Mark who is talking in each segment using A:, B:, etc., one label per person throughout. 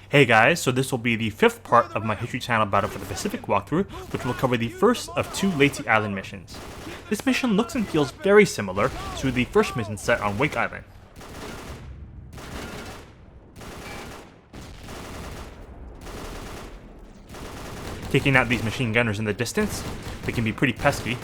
A: Hey guys, so this will be the 5th part of my History Channel Battle for the Pacific walkthrough, which will cover the first of 2 Leyte Island missions. This mission looks and feels very similar to the first mission set on Wake Island. Taking out these machine gunners in the distance, they can be pretty pesky.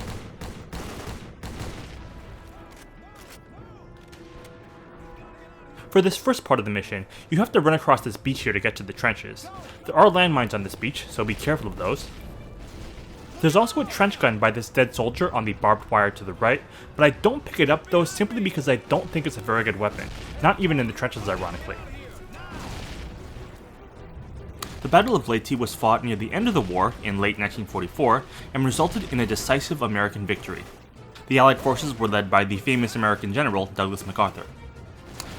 A: For this first part of the mission, you have to run across this beach here to get to the trenches. There are landmines on this beach, so be careful of those. There's also a trench gun by this dead soldier on the barbed wire to the right, but I don't pick it up though simply because I don't think it's a very good weapon, not even in the trenches ironically. The Battle of Leyte was fought near the end of the war in late 1944 and resulted in a decisive American victory. The Allied forces were led by the famous American general Douglas MacArthur.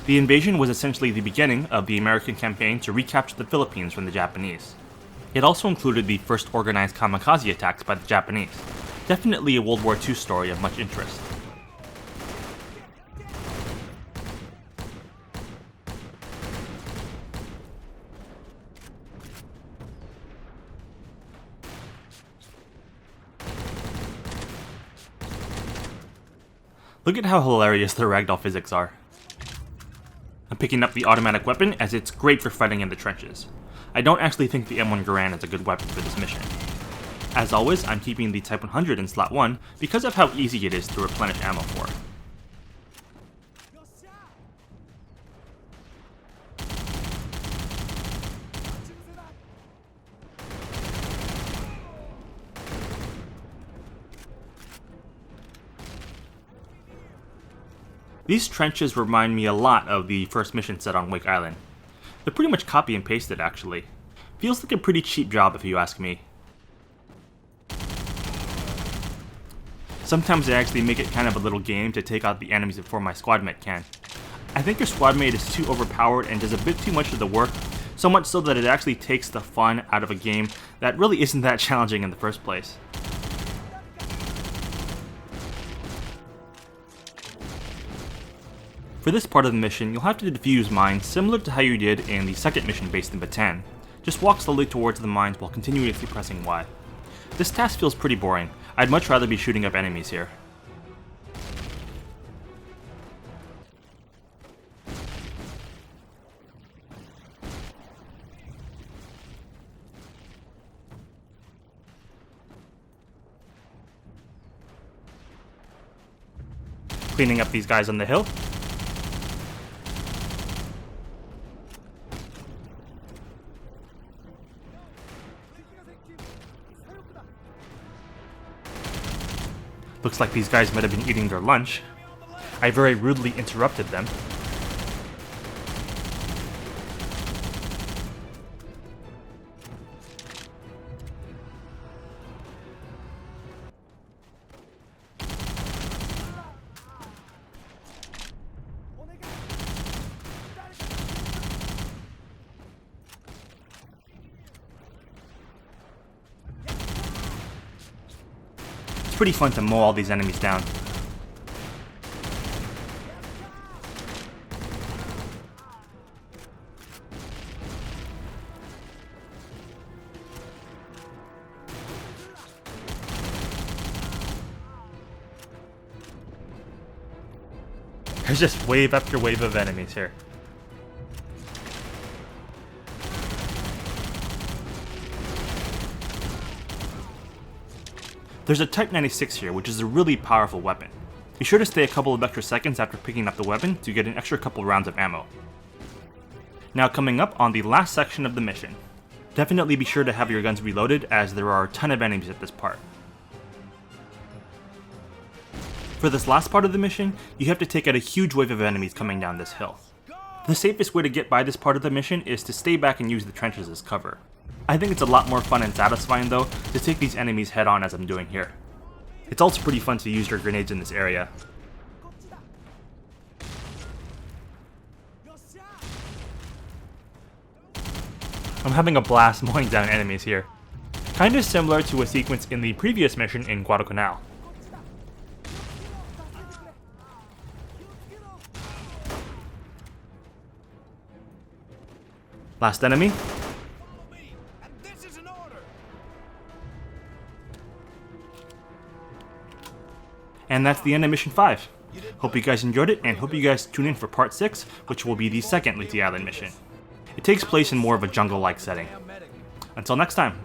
A: The invasion was essentially the beginning of the American campaign to recapture the Philippines from the Japanese. It also included the first organized kamikaze attacks by the Japanese. Definitely a World War II story of much interest. Look at how hilarious the ragdoll physics are. I'm picking up the automatic weapon as it's great for fighting in the trenches. I don't actually think the M1 Garand is a good weapon for this mission. As always, I'm keeping the Type 100 in slot 1 because of how easy it is to replenish ammo for. These trenches remind me a lot of the first mission set on Wake Island. They're pretty much copy and pasted actually. Feels like a pretty cheap job if you ask me. Sometimes I actually make it kind of a little game to take out the enemies before my squad mate can. I think your squad mate is too overpowered and does a bit too much of the work, so much so that it actually takes the fun out of a game that really isn't that challenging in the first place. For this part of the mission, you'll have to defuse mines similar to how you did in the second mission based in Bataan. Just walk slowly towards the mines while continuously pressing Y. This task feels pretty boring. I'd much rather be shooting up enemies here. Cleaning up these guys on the hill. Looks like these guys might have been eating their lunch. I very rudely interrupted them. It's pretty fun to mow all these enemies down. There's just wave after wave of enemies here. There's a Type 96 here, which is a really powerful weapon. Be sure to stay a couple of extra seconds after picking up the weapon to get an extra couple rounds of ammo. Now coming up on the last section of the mission. Definitely be sure to have your guns reloaded as there are a ton of enemies at this part. For this last part of the mission, you have to take out a huge wave of enemies coming down this hill. The safest way to get by this part of the mission is to stay back and use the trenches as cover. I think it's a lot more fun and satisfying though to take these enemies head on as I'm doing here. It's also pretty fun to use your grenades in this area. I'm having a blast mowing down enemies here. Kinda similar to a sequence in the previous mission in Guadalcanal. Last enemy. And that's the end of Mission 5. Hope you guys enjoyed it, and hope you guys tune in for Part 6, which will be the second Leyte Island mission. It takes place in more of a jungle-like setting. Until next time.